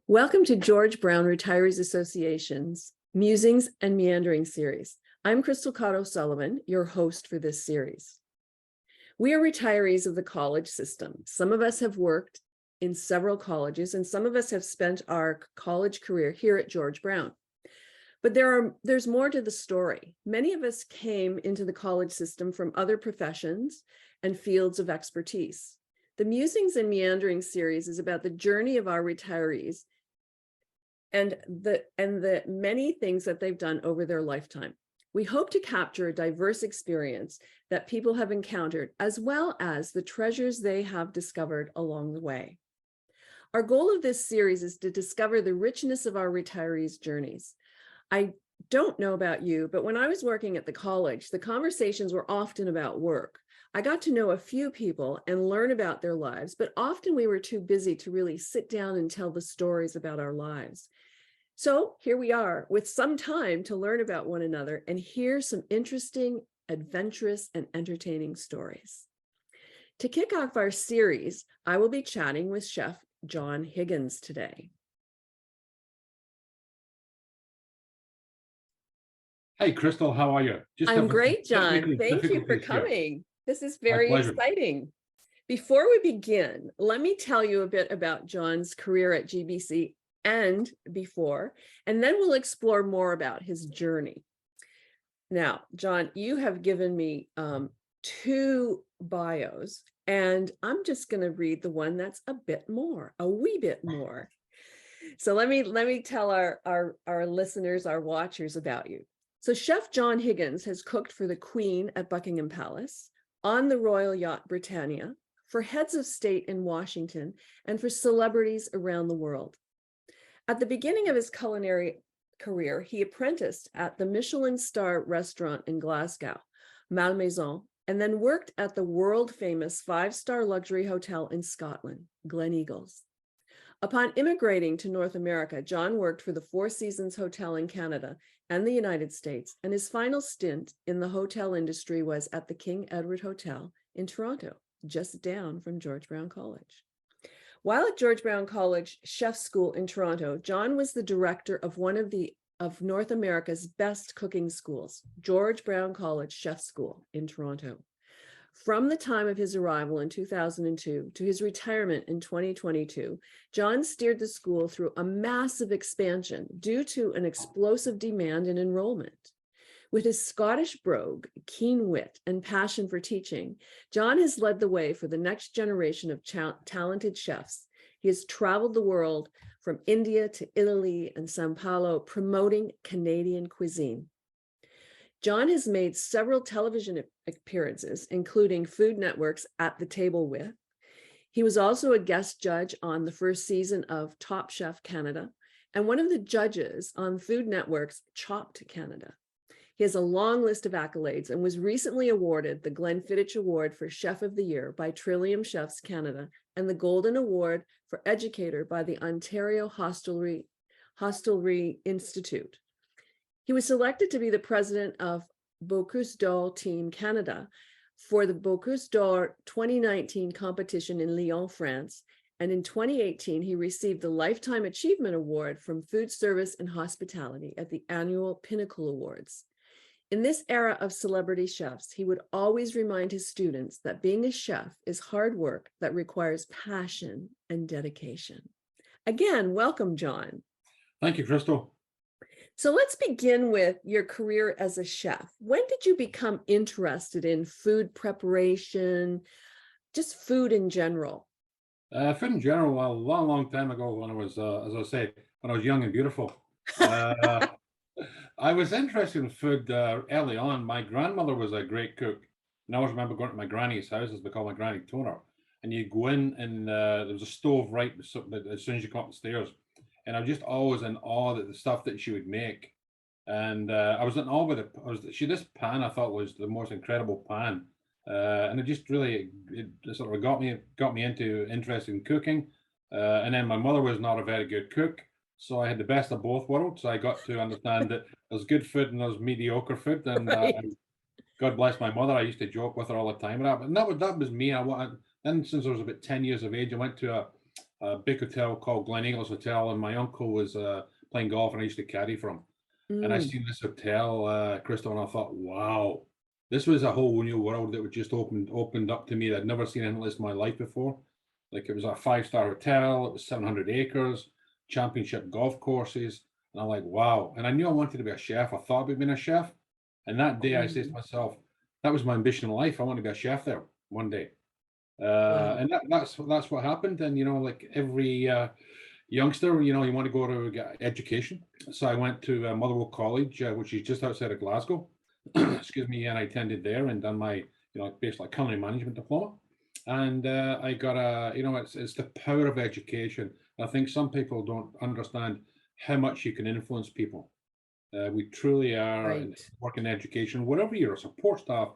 Welcome to George Brown Retirees Association's Musings and Meanderings series. I'm Crystal Cotto-Sullivan, your host for this series. We are retirees of the college system. Some of us have worked in several colleges, and some of us have spent our college career here at George Brown. But there's more to the story. Many of us came into the college system from other professions and fields of expertise. The Musings and Meanderings series is about the journey of our retirees and the many things that they've done over their lifetime. We hope to capture a diverse experience that people have encountered, as well as the treasures they have discovered along the way. Our goal of this series is to discover the richness of our retirees' journeys. I don't know about you, but when I was working at the college, the conversations were often about work. I got to know a few people and learn about their lives, but often we were too busy to really sit down and tell the stories about our lives. So here we are with some time to learn about one another and hear some interesting, adventurous, and entertaining stories. To kick off our series, I will be chatting with Chef John Higgins today. Hey, Crystal, how are you? I'm great, John. Thank you for coming. This is very exciting. Before we begin, let me tell you a bit about John's career at GBC and before, and then we'll explore more about his journey. Now, John, you have given me two bios, and I'm just going to read the one that's a wee bit more. So let me tell our listeners, our watchers about you. So Chef John Higgins has cooked for the Queen at Buckingham Palace, on the Royal Yacht Britannia, for heads of state in Washington, and for celebrities around the world. At the beginning of his culinary career, he apprenticed at the Michelin star restaurant in Glasgow, Malmaison, and then worked at the world-famous five-star luxury hotel in Scotland, Gleneagles. Upon immigrating to North America, John worked for the Four Seasons Hotel in Canada and the United States, and his final stint in the hotel industry was at the King Edward Hotel in Toronto, just down from George Brown College. While at George Brown College Chef School in Toronto, John was the director of one of North America's best cooking schools, George Brown College Chef School in Toronto. From the time of his arrival in 2002 to his retirement in 2022, John steered the school through a massive expansion due to an explosive demand in enrollment. With his Scottish brogue, keen wit, and passion for teaching, John has led the way for the next generation of talented chefs. He has traveled the world from India to Italy and Sao Paulo, promoting Canadian cuisine. John has made several television appearances, including Food Network's At the Table With. He was also a guest judge on the first season of Top Chef Canada and one of the judges on Food Network's Chopped Canada. He has a long list of accolades and was recently awarded the Glenfiddich Award for Chef of the Year by Trillium Chefs Canada and the Golden Award for Educator by the Ontario Hostelry Institute. He was selected to be the president of Bocuse d'Or Team Canada for the Bocuse d'Or 2019 competition in Lyon, France. And in 2018, he received the Lifetime Achievement Award from Food Service and Hospitality at the annual Pinnacle Awards. In this era of celebrity chefs, he would always remind his students that being a chef is hard work that requires passion and dedication. Again, welcome, John. Thank you, Crystal. So let's begin with your career as a chef. When did you become interested in food preparation, just food in general? Food in general, a long time ago when I was, as I say, when I was young and beautiful. I was interested in food early on. My grandmother was a great cook. And I always remember going to my granny's house, as we call my granny, Toner. And you go in and there was a stove right as soon as you come up the stairs. And I was just always in awe that the stuff that she would make. And I was in awe with it. This pan I thought was the most incredible pan. And it just really, it sort of got me into interest in cooking. And then my mother was not a very good cook. So I had the best of both worlds. I got to understand that there's good food and there's mediocre food. And Right. God bless my mother. I used to joke with her all the time. But that was me. Then since I was about 10 years of age, I went to a big hotel called Glen Eagles Hotel, and my uncle was playing golf, and I used to caddy for him. And I seen this hotel, Crystal, and I thought, wow, this was a whole new world that was just opened up to me. I'd never seen anything like this in my life before. Like, it was a 5-star hotel, it was 700 acres, championship golf courses. And I'm like, wow. And I knew I wanted to be a chef. I thought about being a chef. And that day I said to myself, that was my ambition in life. I want to be a chef there one day. Wow. And that's what happened. And, you know, like every youngster, you know, you want to go to get education. So I went to Motherwell College, which is just outside of Glasgow. Excuse me. And I attended there and done my, you know, basically culinary management diploma. And I got you know, it's the power of education. I think some people don't understand how much you can influence people. We truly are working in education, whatever you're a support staff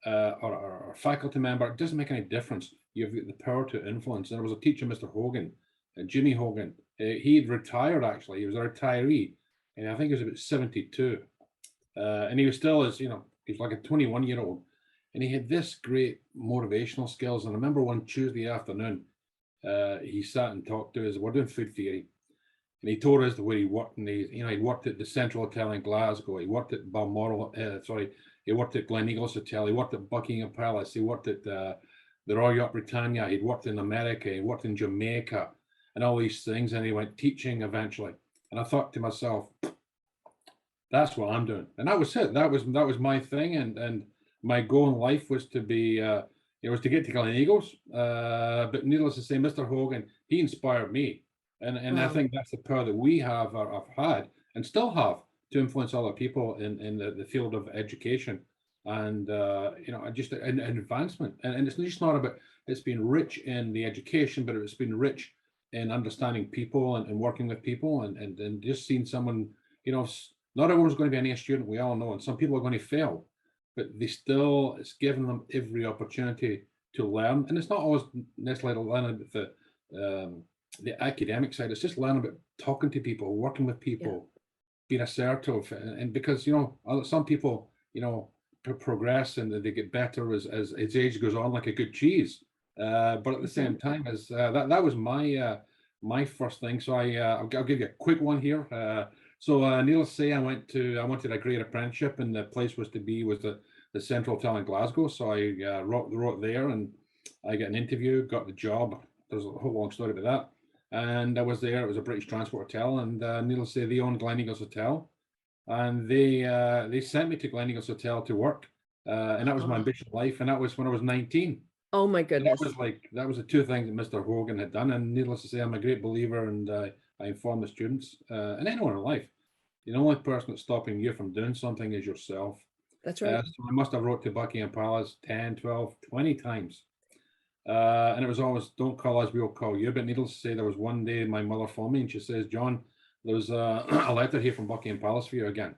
or a faculty member, it doesn't make any difference. You've got the power to influence. And there was a teacher, Mr. Hogan, Jimmy Hogan. He'd retired, actually. He was a retiree. And I think he was about 72. And he was still, as you know, he was like a 21-year-old. And he had this great motivational skills. And I remember one Tuesday afternoon, he sat and talked to us. We're doing food theory. And he told us the way he worked. And he worked at the Central Hotel in Glasgow. He worked at Balmoral, he worked at Glen Eagles Hotel. He worked at Buckingham Palace. He worked at the Royal Yacht Britannia. He'd worked in America. He worked in Jamaica and all these things. And he went teaching eventually. And I thought to myself, that's what I'm doing. And that was it. That was my thing. And my goal in life was to be, it was to get to Glen Eagles. But needless to say, Mr. Hogan, he inspired me. And I think that's the power that we have had and still have to influence other people in the field of education and you know, just an advancement. And it's just not about, it's been rich in the education, but it's been rich in understanding people and working with people and just seeing someone, you know, not everyone's going to be an A student, we all know, and some people are going to fail, but it's given them every opportunity to learn. And it's not always necessarily learning about the academic side. It's just learning about talking to people, working with people, being assertive. And because, you know, some people, you know, progress and they get better as age goes on, like a good cheese. But at the same time, as that was my first thing. So I'll give you a quick one here. So needless to say, I wanted a great apprenticeship, and the place was the Central Hotel in Glasgow. So I wrote there, and I got an interview, got the job. There's a whole long story about that. And I was there. It was a British Transport Hotel, and needless to say, they owned Glen Eagles Hotel, and they sent me to Glen Eagles Hotel to work, and that was my ambition in life, and that was when I was 19. Oh my goodness! That was the two things that Mr. Hogan had done, and needless to say, I'm a great believer, and I inform the students and anyone in life. The only person that's stopping you from doing something is yourself. That's right. So I must have wrote to Buckingham Palace 10, 12, 20 times. And it was always, don't call us, we'll call you. But needless to say, there was one day my mother phoned me and she says, John, there's a letter here from Buckingham Palace for you again.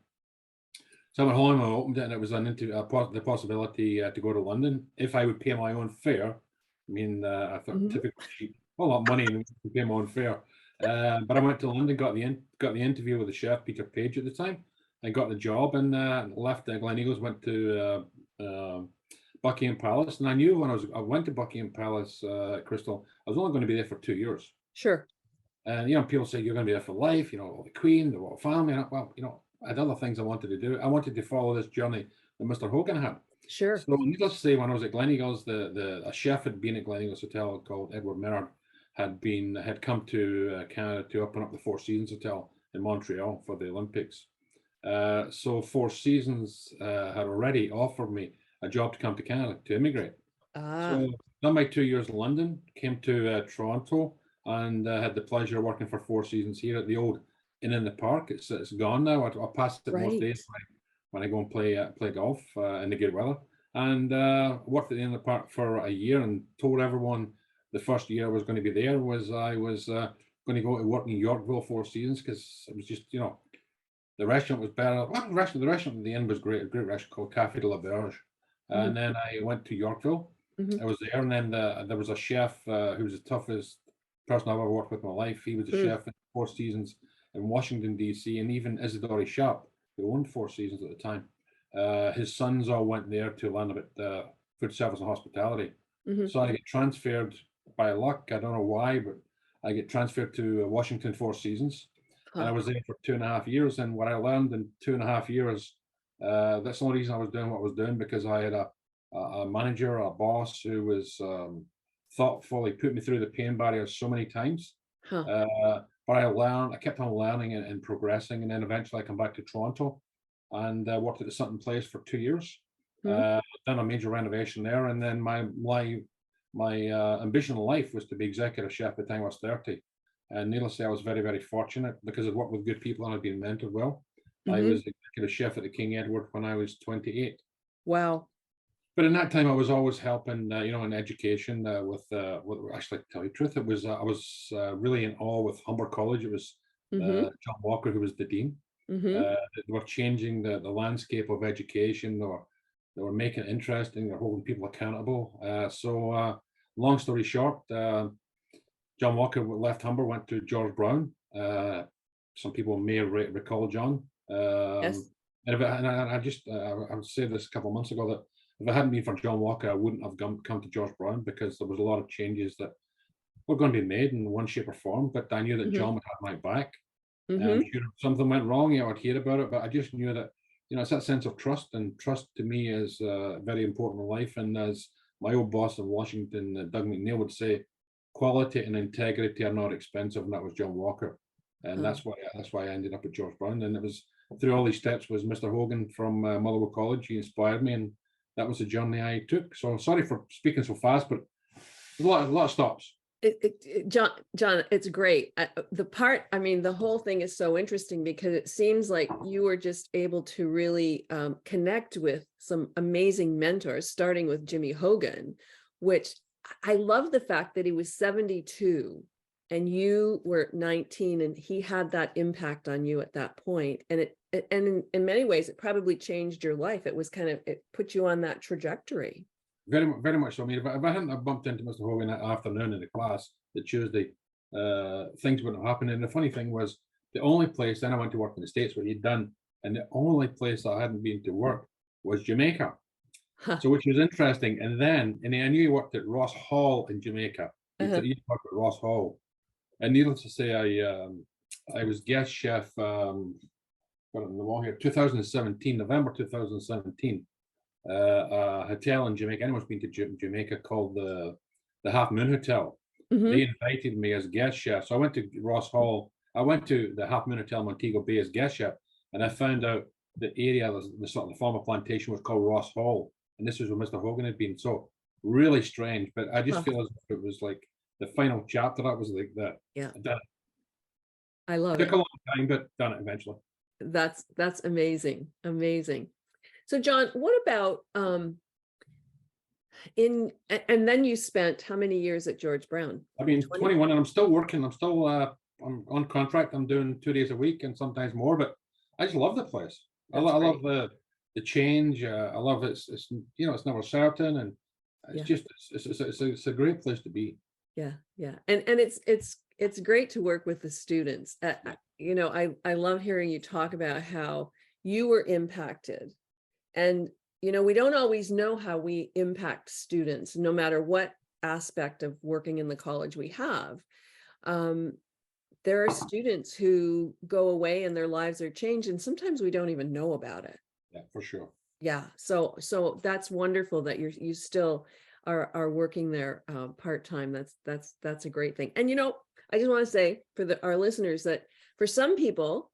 So I went home and I opened it, and it was the possibility to go to London if I would pay my own fare. I mean, I thought typically cheap, a lot of money and pay my own fare. But I went to London, got the interview with the chef, Peter Page, at the time. I got the job and left Glen Eagles, went to Buckingham Palace, and I knew when I went to Buckingham Palace, Crystal, I was only going to be there for 2 years. Sure. And you know, people say you're going to be there for life. You know, the Queen, the royal family. And well, you know, I had other things I wanted to do. I wanted to follow this journey that Mr. Hogan had. Sure. So needless to say, when I was at Glen Eagles, a chef had been at Glen Eagles Hotel called Edward Merard, had come to Canada to open up the Four Seasons Hotel in Montreal for the Olympics. So Four Seasons had already offered me a job to come to Canada to immigrate. So done my 2 years in London, came to Toronto, and had the pleasure of working for Four Seasons here at the old Inn in the Park. It's gone now. I pass it most days when I go and play golf in the good weather. And worked at the Inn in the Park for a year, and told everyone the first year I was going to be there was I was going to go to work in Yorkville Four Seasons, because it was just, you know, the restaurant was better. Well, the restaurant at the inn was great, a great restaurant called Café de la Berge. And then I went to Yorkville. I was there, and then there was a chef who was the toughest person I've ever worked with in my life. He was a chef at Four Seasons in Washington, D.C., and even Isidore Sharp, who owned Four Seasons at the time. His sons all went there to learn about food service and hospitality. So I get transferred by luck. I don't know why, but I get transferred to Washington Four Seasons, and I was there for 2.5 years. And what I learned in 2.5 years, that's the only reason I was doing what I was doing, because I had a manager, a boss who was thoughtful. He put me through the pain barrier so many times. But I kept on learning and progressing, and then eventually I come back to Toronto and worked at the Sutton Place for 2 years. Done a major renovation there, and then my ambition in life was to be executive chef at the time I was 30. And needless to say, I was very, very fortunate because I'd worked with good people and I'd been mentored well. I was executive chef at the King Edward when I was 28. Wow. But in that time, I was always helping, in education with actually, to tell you the truth, I was really in awe with Humber College. It was John Walker who was the dean. They were changing the landscape of education, or they were making it interesting. They're holding people accountable. So long story short, John Walker left Humber, went to George Brown. Some people may recall John. Yes. And I would say this a couple of months ago, that if it hadn't been for John Walker, I wouldn't have come to George Brown, because there was a lot of changes that were going to be made in one shape or form. But I knew that John would have my back. I'm sure if something went wrong, I'd hear about it. But I just knew that, it's that sense of trust, and trust to me is very important in life. And as my old boss in Washington, Doug McNeil, would say, quality and integrity are not expensive, and that was John Walker. And that's why I ended up at George Brown. And it was through all these steps was Mr. Hogan from Motherwell College. He inspired me, and that was the journey I took. So sorry for speaking so fast, but there's a lot of stops. John, it's great. The whole thing is so interesting, because it seems like you were just able to really connect with some amazing mentors, starting with Jimmy Hogan, which I love the fact that he was 72 and you were 19, and he had that impact on you at that point. And in many ways, it probably changed your life. It put you on that trajectory. Very, very much so. I mean, if I hadn't bumped into Mr. Hogan that afternoon in the class, the Tuesday, things wouldn't have happened. And the funny thing was, the only place, then I went to work in the States where he'd done, and the only place I hadn't been to work was Jamaica. So, which was interesting. And I knew he worked at Ross Hall in Jamaica. He worked at Ross Hall. And needless to say, I was guest chef, got it in the wall here, 2017, November 2017. A hotel in Jamaica. Anyone's been to Jamaica called the Half Moon Hotel. They invited me as guest chef. So I went to Ross Hall. I went to the Half Moon Hotel Montego Bay as guest chef, and I found out the area, the sort of the former plantation, was called Ross Hall, and this was where Mr. Hogan had been. So really strange, but I just feel as if it was like the final chapter. That was like that. Yeah, I love it. Took a long time, but done it eventually. That's amazing, amazing. So John, what about and then you spent how many years at George Brown? I mean, 21, and I'm still working. I'm still I'm on contract. I'm doing 2 days a week and sometimes more, but I just love the place. I love the change. I love it. It's it's never certain, and it's a great place to be. Yeah, and it's great to work with the students. I love hearing you talk about how you were impacted. And, we don't always know how we impact students, no matter what aspect of working in the college we have. There are students who go away and their lives are changed, and sometimes we don't even know about it. Yeah, for sure. Yeah. So that's wonderful that you still are working there part-time. That's a great thing. And, I just want to say for our listeners that for some people,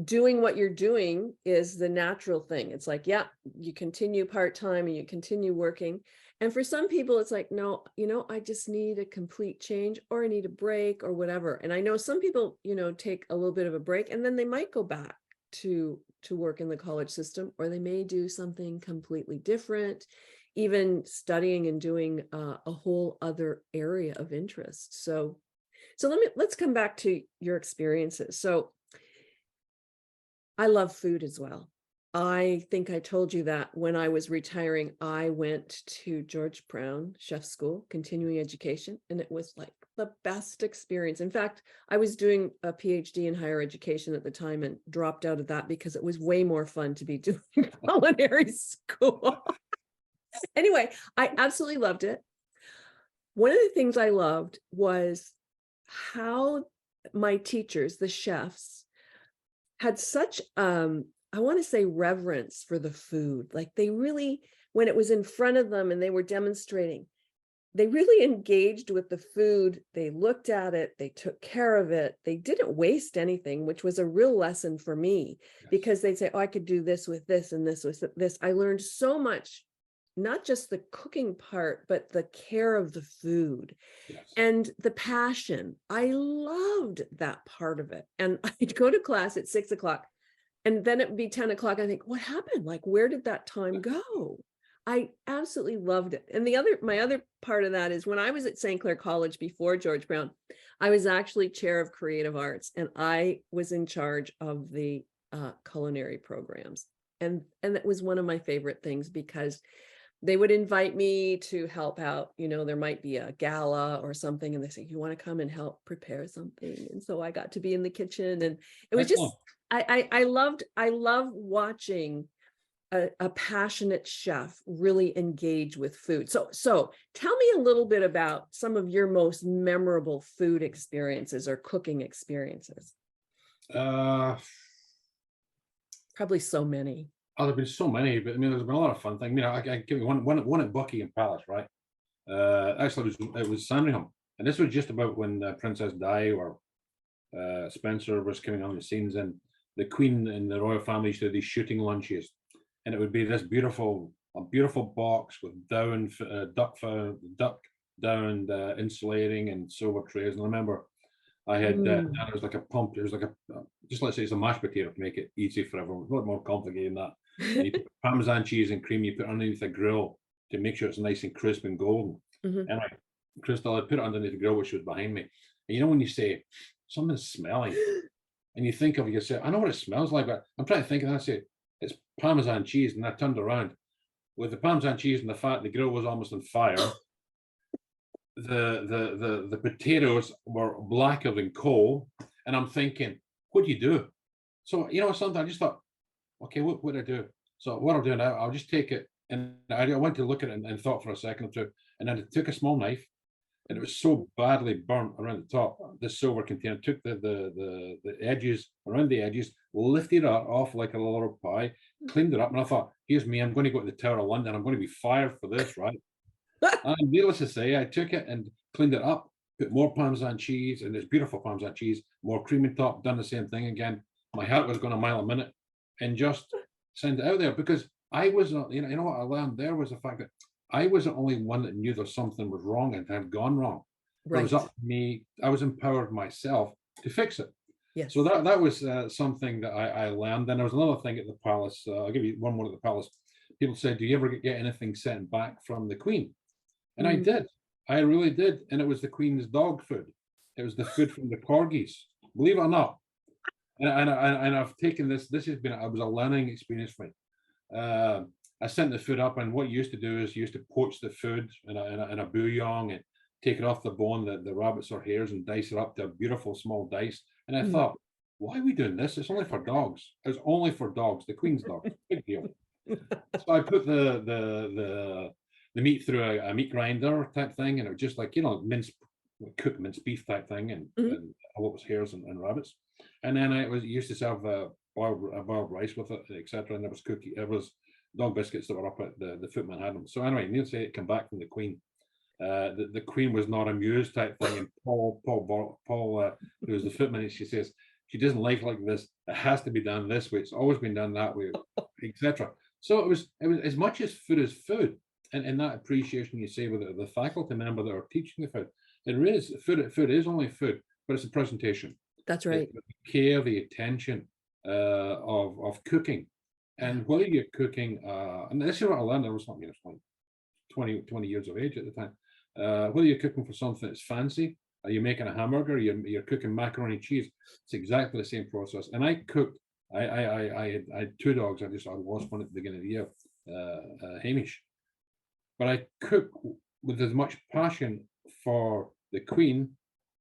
doing what you're doing is the natural thing. It's like, yeah, you continue part-time and you continue working. And for some people, it's like, no, I just need a complete change, or I need a break or whatever. And I know some people, take a little bit of a break, and then they might go back to work in the college system, or they may do something completely different, even studying and doing a whole other area of interest. So let's come back to your experiences. So I love food as well. I think I told you that when I was retiring, I went to George Brown Chef School, continuing education, and it was like the best experience. In fact, I was doing a PhD in higher education at the time and dropped out of that because it was way more fun to be doing culinary school. Anyway, I absolutely loved it. One of the things I loved was how my teachers, the chefs, had such I want to say reverence for the food. Like they really, when it was in front of them and they were demonstrating, they really engaged with the food. They looked at it, they took care of it. They didn't waste anything, which was a real lesson for me, because they'd say, oh, I could do this with this and this with this. I learned so much, not just the cooking part, but the care of the food. Yes. And the passion. I loved that part of it. And I'd go to class at 6 o'clock, and then it'd be 10 o'clock. I think, what happened? Like, where did that time go? I absolutely loved it. And my other part of that is when I was at St. Clair College before George Brown, I was actually chair of creative arts, and I was in charge of the culinary programs. And that was one of my favorite things, because they would invite me to help out. There might be a gala or something, and they say, you want to come and help prepare something? And so I got to be in the kitchen, and it was just, I love watching a passionate chef really engage with food. So tell me a little bit about some of your most memorable food experiences or cooking experiences. Probably so many. Oh, there've been so many, but I mean, there's been a lot of fun things. I give you one at Buckingham Palace, right? Actually, it was Sandringham, and this was just about when Princess Di or Spencer was coming on the scenes, and the Queen and the royal family used to do these shooting lunches, and it would be this beautiful box with duck down insulating and silver trays. And I remember I had there was like a pump. It was like just let's say it's a mashed potato to make it easy for everyone. It's a lot more complicated than that. And you put Parmesan cheese and cream. You put underneath the grill to make sure it's nice and crisp and golden. And Crystal, I put it underneath the grill, which was behind me. And when you say something's smelling, and you think of yourself, I know what it smells like, but I'm trying to think, and I say it's Parmesan cheese, and I turned around with the Parmesan cheese and the fat. The grill was almost on fire. The potatoes were blacker than coal, and I'm thinking, what do you do? So something I just thought, okay, what would I do? So what I'll do now, I'll just take it, and I went to look at it and thought for a second or two, and then I took a small knife, and it was so badly burnt around the top, the silver container, took the edges, around the edges, lifted it off like a little pie, cleaned it up, and I thought, here's me, I'm going to go to the Tower of London, I'm going to be fired for this, right? And needless to say, I took it and cleaned it up, put more Parmesan cheese, and this beautiful Parmesan cheese, more cream on top, done the same thing again. My heart was going a mile a minute, and just send it out there, because I was, what I learned there was the fact that I was the only one that knew that something was wrong and had gone wrong. Right. It was up to me. I was empowered myself to fix it. Yes. So that was something that I learned. Then there was another thing at the palace. I'll give you one more at the palace. People said, do you ever get anything sent back from the Queen? And I did. I really did. And it was the Queen's dog food. It was the food from the corgis, believe it or not. And I've taken this. It was a learning experience for me. I sent the food up, and what you used to do is you used to poach the food in a bouillon and take it off the bone, the rabbits or hares, and dice it up to a beautiful small dice. And I thought, why are we doing this? It's only for dogs. It was only for dogs, the Queen's dog. Big deal. So I put the meat through a meat grinder type thing, and it was just like cooked minced beef type thing, and what was hares and rabbits. And then used to serve boiled rice with it, etc. And there was dog biscuits that were up at the footman had them. So anyway, needless to say, it came back from the Queen. The Queen was not amused type thing, and Paul, who was the footman, and she says she doesn't like this. It has to be done this way. It's always been done that way, etc. So it was as much as food, and that appreciation you say with the faculty member that are teaching the food. It is food is only food, but it's a presentation. That's right. The care, the attention of cooking. And whether you're cooking, and this is what I learned, I was like 20 years of age at the time. Whether you're cooking for something that's fancy, you're making a hamburger, you're cooking macaroni and cheese, it's exactly the same process. And I cooked, I had two dogs, I lost one at the beginning of the year, Hamish. But I cook with as much passion for the Queen,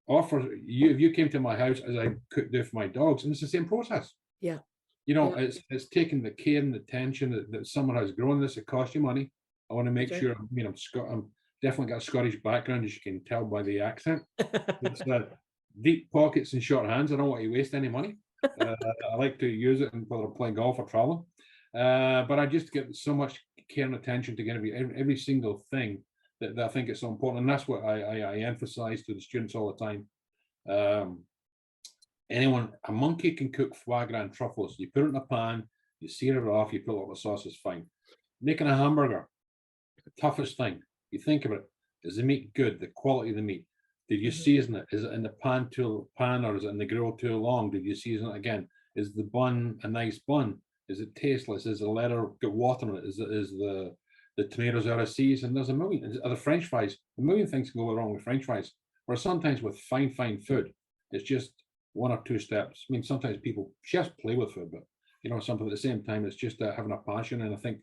or for you, if you came to my house, as I could do for my dogs, and it's the same process. Yeah. It's taking the care and attention that someone has grown this. It costs you money. I want to make sure. I'm definitely got a Scottish background, as you can tell by the accent. deep pockets and short hands. I don't want to waste any money. I like to use it whether I'm playing golf or traveling. But I just get so much care and attention to get every single thing that I think is so important. And that's what I emphasize to the students all the time. A monkey can cook foie gras and truffles. You put it in a pan, you sear it off, you put all the sauce, is fine. Making a hamburger, the toughest thing. You think of it, is the meat good? The quality of the meat. Did you season it? Is it in the pan or is it in the grill too long? Did you season it again? Is the bun a nice bun? Is it tasteless? Is the leather got water in it? Is the tomatoes out of season? There's a million. Are the French fries? A million things can go wrong with French fries. Or sometimes with fine food, it's just one or two steps. I mean, sometimes chefs play with food, but something at the same time, it's just having a passion. And I think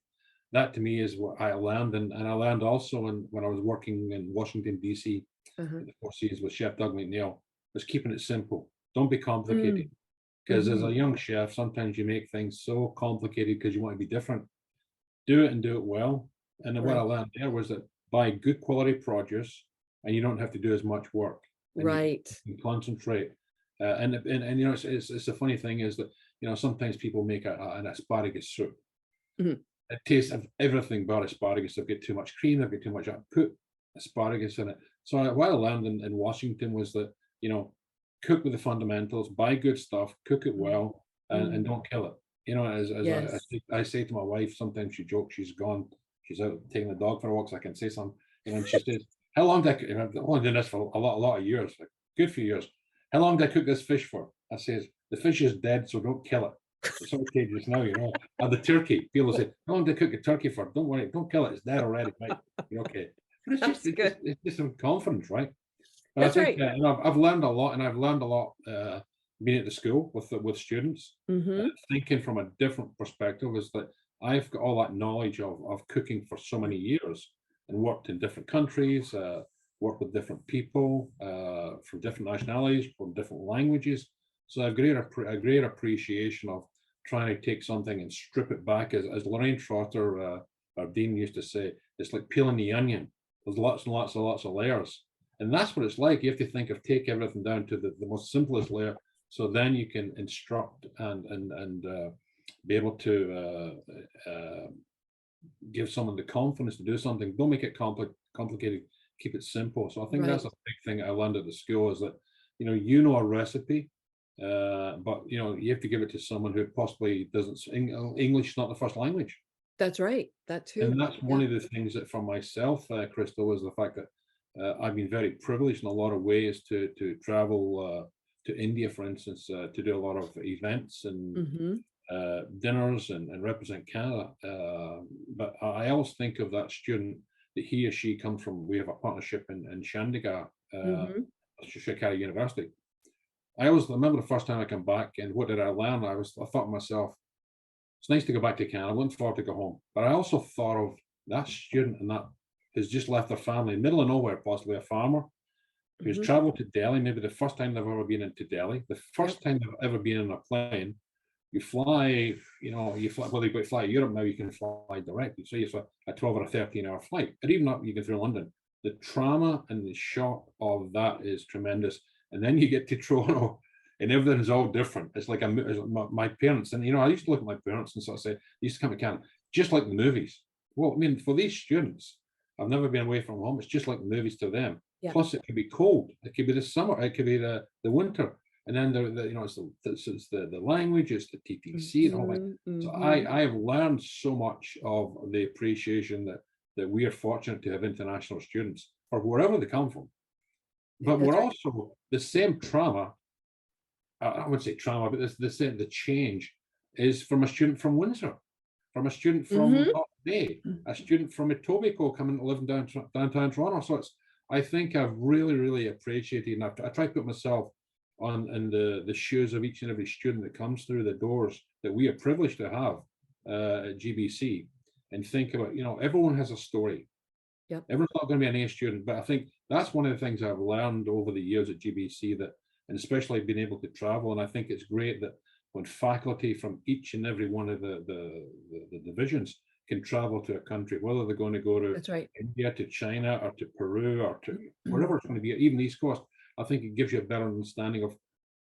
that to me is what I learned. And I learned also when I was working in Washington, D.C., the Four Seasons with Chef Doug McNeil, was keeping it simple. Don't be complicated. Because as a young chef, sometimes you make things so complicated because you want to be different. Do it and do it well. And then what I learned there was that buy good quality produce and you don't have to do as much work. Right. You concentrate. And it's a funny thing is that, sometimes people make an asparagus soup. It tastes of everything but asparagus. They've got too much cream, they've got too much, put asparagus in it. So what I learned in Washington was that, cook with the fundamentals, buy good stuff, cook it well, and don't kill it. As I say to my wife, sometimes she jokes, she's out taking the dog for a walk, so I can say something, and she says, how long did I've only done this for a lot of years, like good few years. How long did I cook this fish for? I says, the fish is dead, so don't kill it. It's okay just now, And the turkey, people say, how long did I cook a turkey for? Don't worry, don't kill it, it's dead already, right? You're okay. But it's just some confidence, right? But That's I think right. I've learned a lot, and I've learned a lot being at the school with students, thinking from a different perspective. Is that I've got all that knowledge of cooking for so many years, and worked in different countries, worked with different people from different nationalities, from different languages. So I've a great appreciation of trying to take something and strip it back, as Lorraine Trotter, our dean, used to say. It's like peeling the onion. There's lots and lots of layers. And that's what it's like. You have to think of take everything down to the most simplest layer, so then you can instruct and be able to give someone the confidence to do something. Don't make it complicated. Keep it simple. So I think that's a big thing I learned at the school, is that a recipe, but you have to give it to someone who possibly doesn't. English is not the first language. That's right. That too. And that's one of the things that for myself, Crystal, is the fact that I've been very privileged in a lot of ways to travel to India, for instance, to do a lot of events and dinners and represent Canada. But I always think of that student that he or she comes from. We have a partnership in Chandigarh, Shikara University. I always remember the first time I came back, and what did I learn? I thought to myself, it's nice to go back to Canada. I wouldn't forward to go home. But I also thought of that student and that has just left their family, middle of nowhere, possibly a farmer, who's traveled to Delhi, maybe the first time they've ever been into Delhi, the first time they've ever been in a plane. You fly, well, you've got to fly to Europe now, you can fly directly. So it's a 12 or a 13-hour flight, or even up, you can through London. The trauma and the shock of that is tremendous. And then you get to Toronto, and everything's all different. It's like my parents, and I used to look at my parents and sort of say, they used to come to Canada, just like the movies. Well, I mean, for these students, I've never been away from home. It's just like the movies to them. Plus, it could be cold. It could be the summer. It could be the winter. And then it's the language, it's the TTC and all that. So I have learned so much of the appreciation that we are fortunate to have international students, or wherever they come from. But we're also the same trauma. I wouldn't say trauma, but the change is from a student from Windsor, from a student from Bay, a student from Etobicoke coming to live in downtown Toronto. So I think I've really, really appreciated, and I try to put myself in the shoes of each and every student that comes through the doors that we are privileged to have at GBC, and think about, everyone has a story. Everyone's not going to be an A student, but I think that's one of the things I've learned over the years at GBC, and especially being able to travel. And I think it's great that when faculty from each and every one of the divisions can travel to a country, whether they're going to go to India, to China, or to Peru, or to wherever it's going to be, even the East Coast, I think it gives you a better understanding of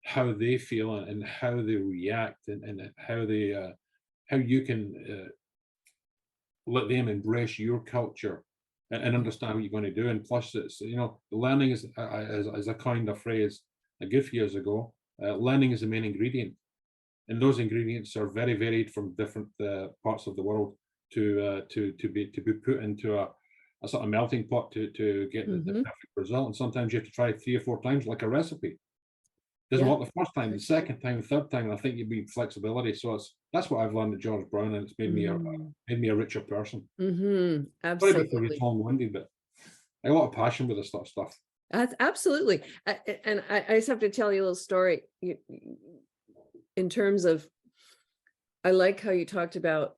how they feel and how they react, and how they how you can let them embrace your culture, and understand what you're going to do. And plus, it's, you know, learning is, as I coined a phrase a good few years ago, learning is the main ingredient, and those ingredients are very varied from different parts of the world to be put into a sort of melting pot to get the perfect result. And sometimes you have to try it 3 or 4 times, like a recipe. Doesn't Yeah. work the first time, the second time, the third time. And I think you need flexibility. So that's what I've learned at George Brown, and it's made me a richer person. Sorry if I was Absolutely. long-winded, but I got a lot of passion with this sort of stuff. That's absolutely. And I just have to tell you a little story in terms of, I like how you talked about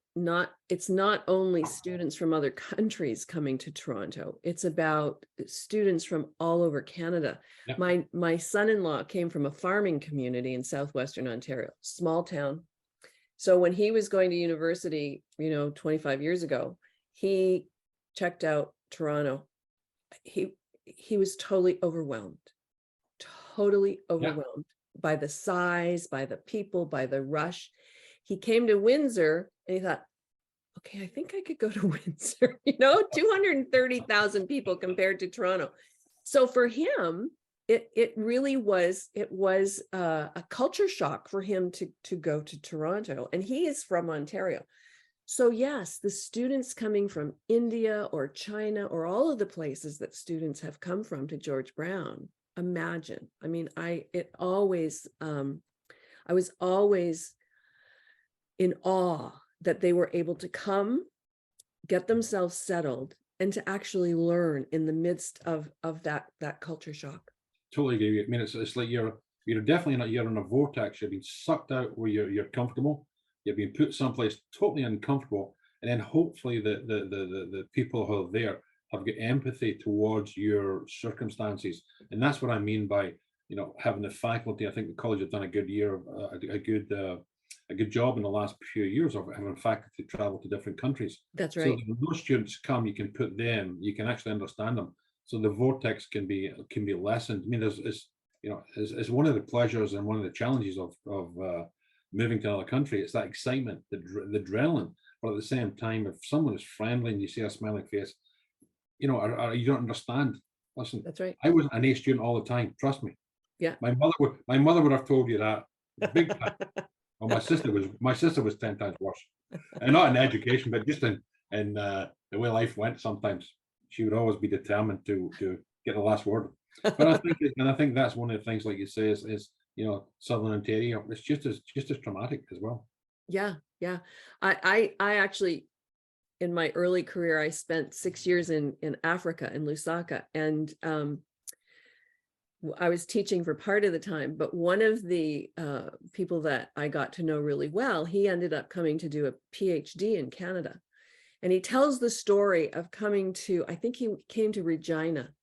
it's not only students from other countries coming to Toronto, it's about students from all over Canada. Yeah. My son-in-law came from a farming community in southwestern Ontario, small town. So when he was going to university, 25 years ago, he checked out Toronto. He was totally overwhelmed Yeah. by the size, by the people, by the rush. He came to Windsor and he thought, okay, I think I could go to Windsor, 230,000 people compared to Toronto. So for him, it really was, a culture shock for him to go to Toronto. And he is from Ontario. So yes, the students coming from India or China or all of the places that students have come from to George Brown, imagine. I mean, I was always in awe that they were able to come, get themselves settled, and to actually learn in the midst of that culture shock. Totally agree. I mean, it's like you're definitely not, you're in a vortex. You're being sucked out where you're comfortable. You're being put someplace totally uncomfortable, and then hopefully the people who are there have got empathy towards your circumstances. And that's what I mean by, having the faculty. I think the college have done a good year, a good job in the last few years of having faculty travel to different countries. That's So right. that when those students come, you can put them, you can actually understand them. So the vortex can be lessened. I mean, it's one of the pleasures and one of the challenges of moving to another country. It's that excitement, the adrenaline. But at the same time, if someone is friendly and you see a smiling face, you don't understand. Listen, That's right. I wasn't an A student all the time. Trust me. Yeah. My mother would have told you that big time. Well, my sister was 10 times worse, and not in education, but just in the way life went. Sometimes she would always be determined to get the last word. But I think that's one of the things, like you say, is Southern Ontario. It's just as traumatic as well. Yeah, yeah. I actually, in my early career, I spent 6 years in Africa, in Lusaka, and I was teaching for part of the time, but one of the people that I got to know really well, he ended up coming to do a PhD in Canada. And he tells the story of coming to, I think he came to Regina,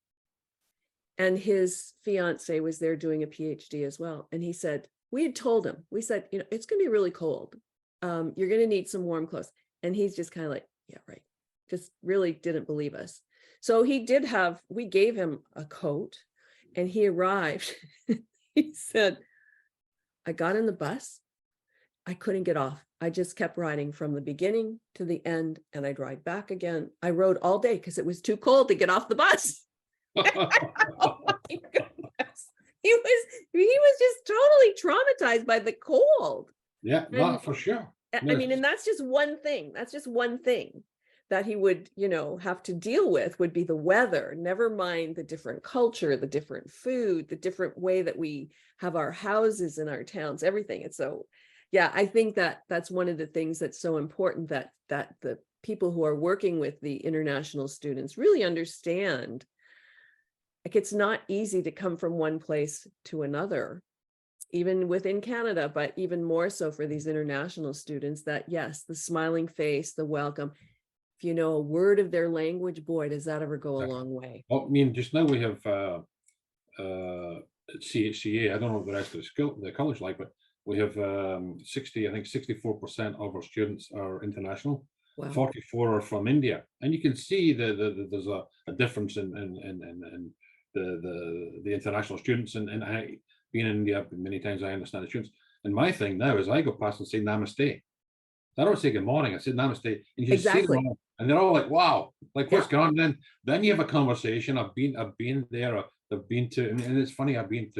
and his fiance was there doing a PhD as well. And he said, we had told him, we said, it's going to be really cold. You're going to need some warm clothes. And he's just kind of like, yeah, right. Just really didn't believe us. So we gave him a coat. And he arrived. He said, I got in the bus. I couldn't get off. I just kept riding from the beginning to the end, and I'd ride back again. I rode all day because it was too cold to get off the bus. Oh my goodness. He was just totally traumatized by the cold. Yeah, not for sure. I mean, and that's just one thing. That's just one thing that he would, have to deal with, would be the weather, never mind the different culture, the different food, the different way that we have our houses in our towns, everything. And so, yeah, I think that's one of the things that's so important, that the people who are working with the international students really understand, like, it's not easy to come from one place to another, even within Canada, but even more so for these international students, that yes, the smiling face, the welcome. If you know a word of their language, boy, does that ever go a long way. Well, I mean, just now we have CHCA. I don't know what the rest of the college like, but we have 64% of our students are international. Wow. 44 are from India, and you can see there's a difference in the international students, and I, being in India many times, I understand the students. And my thing now is I go past and say namaste. I don't say good morning. I say namaste, and you just see them Exactly. all, and they're all like, "Wow, like what's Yeah. going on?" Then you have a conversation. I've been there. I've been to, and it's funny. I've been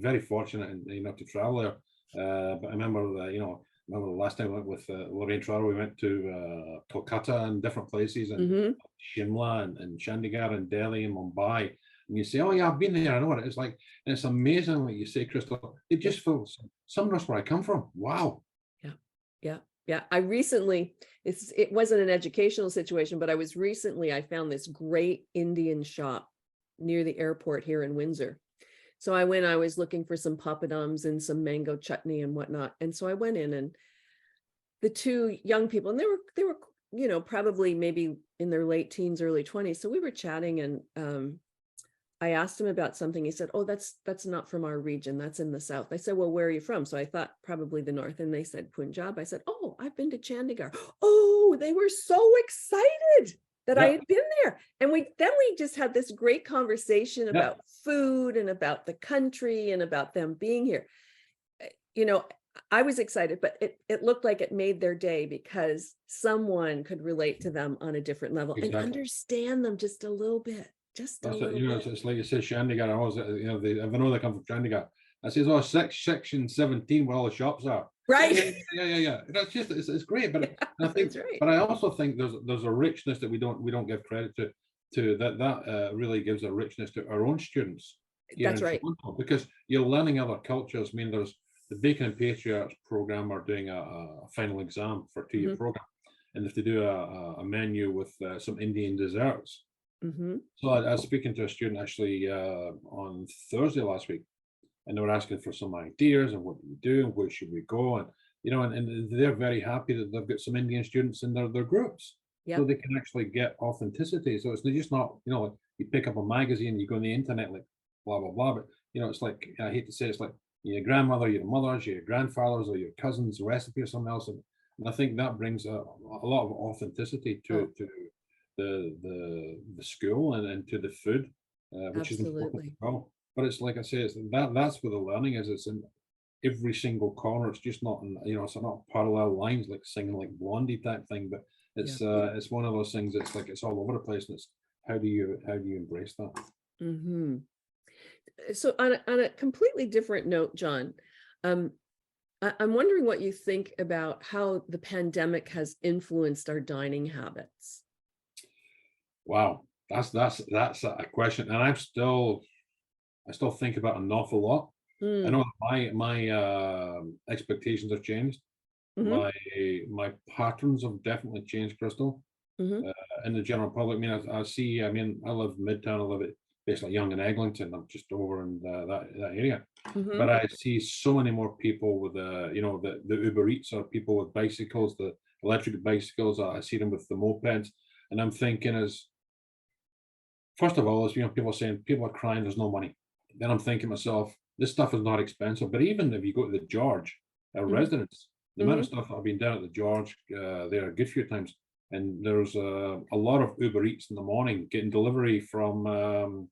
very fortunate, and to travel there. But I remember, remember the last time I went with Lorraine Trotter, we went to Kolkata and different places, and Hmm. Shimla and Chandigarh and Delhi and Mumbai. And you say, "Oh yeah, I've been there. I know what it is like." And it's amazing what you say, Crystal. It Yeah. just feels that's where I come from. Wow. Yeah. Yeah. Yeah. I recently, it wasn't an educational situation, but I found this great Indian shop near the airport here in Windsor. So I was looking for some papadums and some mango chutney and whatnot. And so I went in, and the two young people, and they were, probably maybe in their late teens, early 20s. So we were chatting, and I asked him about something. He said, "Oh, that's not from our region. That's in the south." I said, "Well, where are you from?" So I thought probably the north. And they said Punjab. I said, "Oh, I've been to Chandigarh." Oh, they were so excited that I Yeah. had been there. And we just had this great conversation Yeah. about food and about the country and about them being here. You know, I was excited, but it looked like it made their day because someone could relate to them on a different level and Exactly. understand them just a little bit, just a That's it. little It's, bit. it's like you say, Chandigarh. I was, if I know they come from Chandigarh, I says, "Oh, section 17, where all the shops are." Yeah, Right. yeah, yeah, yeah, yeah. That's just, it's great. But I think, That's right. but I also think there's a richness that we don't give credit to that really gives a richness to our own students here That's in right. Toronto, because you're learning other cultures. I mean, there's the Bacon and Patriarchs program are doing a final exam for a 2-year Hmm. program, and if they do a menu with some Indian desserts. Hmm. So I was speaking to a student actually on Thursday last week, and they were asking for some ideas and what do we do and where should we go, and and they're very happy that they've got some Indian students in their groups, so Yep. they can actually get authenticity. So it's just not like you pick up a magazine, you go on the internet like blah blah blah, but it's like, I hate to say, it's like your grandmother, your mothers, your grandfathers, or your cousins' recipe or something else, and I think that brings a lot of authenticity Oh, to the school and to the food, which is important as absolutely. well. But it's like I say, it's that's where the learning is. It's in every single corner. It's just not in, it's not parallel lines like singing like Blondie type thing. But Yeah. it's one of those things. It's like it's all over the place, and it's how do you embrace that? Hmm. So on a completely different note, John, um, I'm wondering what you think about how the pandemic has influenced our dining habits. Wow, that's a question, and I still think about an awful lot. I Mm. know my expectations have changed. Hmm. My patterns have definitely changed, Crystal. Hmm. In the general public, I mean, I see. I mean, I live Midtown. I live at basically Yonge and Eglinton. I'm just over in that area, Hmm. but I see so many more people with the Uber Eats, or people with bicycles, the electric bicycles. I see them with the mopeds, and I'm thinking, as first of all, as people are saying, people are crying, there's no money. Then I'm thinking to myself, this stuff is not expensive. But even if you go to the George, Hmm. residence, the amount of Hmm. stuff that I've been down at the George there a good few times, and there's a lot of Uber Eats in the morning getting delivery from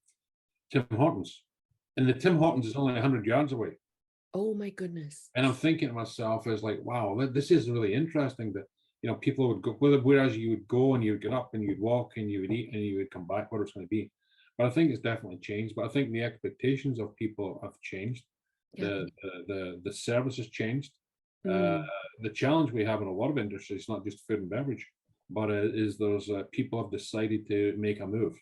Tim Hortons, and the Tim Hortons is only 100 yards away. Oh my goodness. And I'm thinking to myself, is like, wow, this is really interesting that people would go, whereas you would go and you would get up and you'd walk and you would eat and you would come back, what it's going to be. But I think it's definitely changed. But I think the expectations of people have changed. Yeah. The service has changed. Uh, Mm. the challenge we have in a lot of industries, not just food and beverage, but is those people have decided to make a move.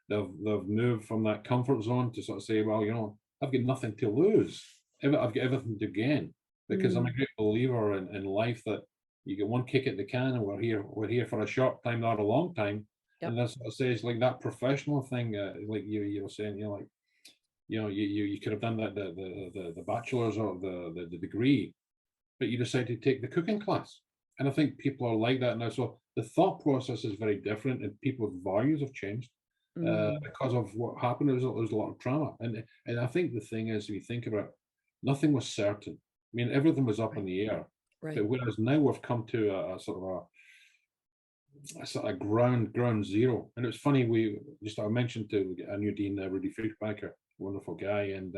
They've moved from that comfort zone to sort of say, well, I've got nothing to lose. I've got everything to gain, because I'm a Mm. great believer in life that you get one kick at the can, and we're here for a short time, not a long time. And Yep. that's what I say, it's like that professional thing, like you were saying, you could have done that the bachelor's or the degree, but you decide to take the cooking class. And I think people are like that now. So the thought process is very different, and people's values have changed Mm. because of what happened. There's a lot of trauma, and I think the thing is, if you think about it, nothing was certain. I mean, everything was up in Right. the air. Right. But whereas now we've come to a sort of sort of ground zero. And it was funny, I mentioned to a new dean, Rudy Friedbacher, wonderful guy, and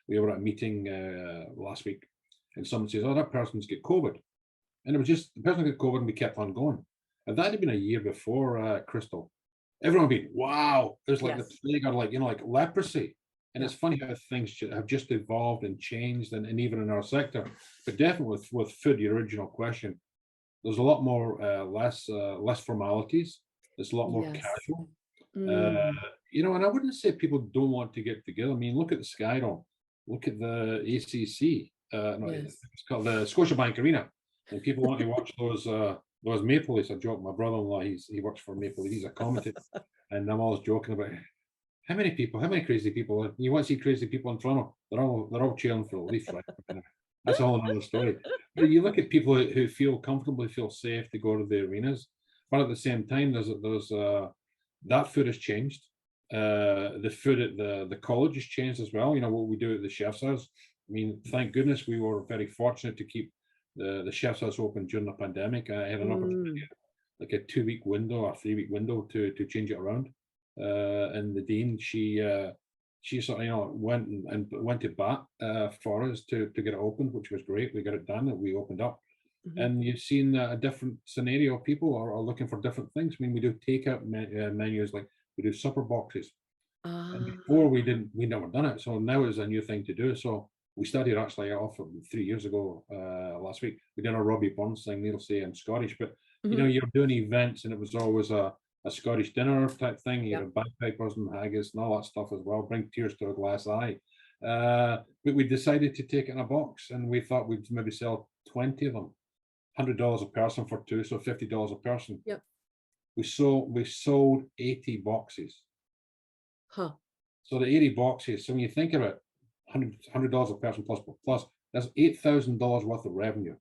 we were at a meeting last week, and someone says, "Oh, that person's got COVID," and it was just the person got COVID, and we kept on going. And that had been a year before, Crystal. Everyone would be, wow, there's like the Yes. plague or like, like leprosy. And Yeah. it's funny how things have just evolved and changed, and even in our sector. But definitely with food, your original question, there's a lot more less formalities. It's a lot more Yes. casual. Mm. And I wouldn't say people don't want to get together. I mean, look at the Skydome, look at the ACC. No, Yes. it's called the Scotiabank Arena, and people want to watch those Maple Leafs. I joke, my brother-in-law, he works for Maple Leafs, he's a commentator, and I'm always joking about how many crazy people. You want to see crazy people in Toronto? They're all cheering for the Leafs, right? That's all another story. But you look at people who feel comfortable, who feel safe to go to the arenas, but at the same time, there's that food has changed. The food at the college has changed as well. You know what we do at the chef's house. I mean, thank goodness we were very fortunate to keep the chef's house open during the pandemic. I had an opportunity, Mm. like a 2-week window or 3-week window to change it around. And the dean, she sort of went and went to bat for us to get it opened, which was great. We got it done, and we opened up. Mhm. And you've seen a different scenario. People are looking for different things. I mean, we do takeout menus, like we do supper boxes. And Ah. before we never done it. So now is a new thing to do. So we started actually off 3 years ago, last week. We did a Robbie Burns thing, needless to say, in Scottish, but Mhm. you're doing events, and it was always a Scottish dinner type thing. You Yep. had bagpipers and haggis and all that stuff as well. Bring tears to a glass eye. But we decided to take it in a box, and we thought we'd maybe sell 20 of them. $100 a person for two, so $50 a person. Yep. We sold 80 boxes. Huh. So the 80 boxes, so when you think about $100 a person plus, that's $8,000 worth of revenue.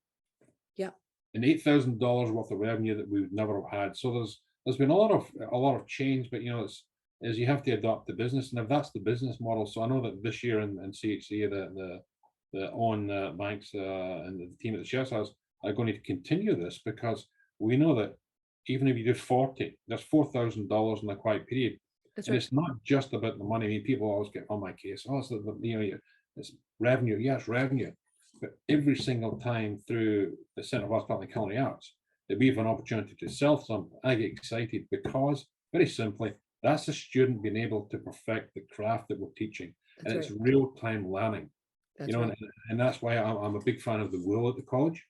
Yep. And $8,000 worth of revenue that we would never have had. So there's been a lot of change, but it's is you have to adopt the business, and if that's the business model. So I know that this year in CHC, the on banks and the team at the Chef's House are going to continue this, because we know that even if you do 40, that's $4,000 in a quiet period. That's And right. it's not just about the money. I mean, people always get on my case. Oh, it's revenue. Yes, revenue. But every single time through the Centre of Hospitality and Culinary Arts that we have an opportunity to sell something, I get excited, because very simply, that's a student being able to perfect the craft that we're teaching. That's And right. it's real-time learning. That's right. And that's why I'm a big fan of the will at the college.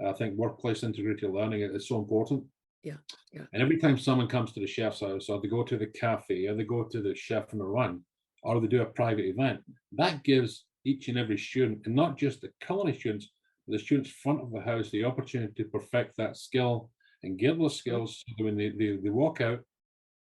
I think workplace integrated learning is so important. Yeah. Yeah. And every time someone comes to the chef's house, or they go to the cafe, or they go to the chef on the run, or they do a private event, that gives each and every student, and not just the culinary students, but the students front of the house, the opportunity to perfect that skill and get those skills, so that when they walk out,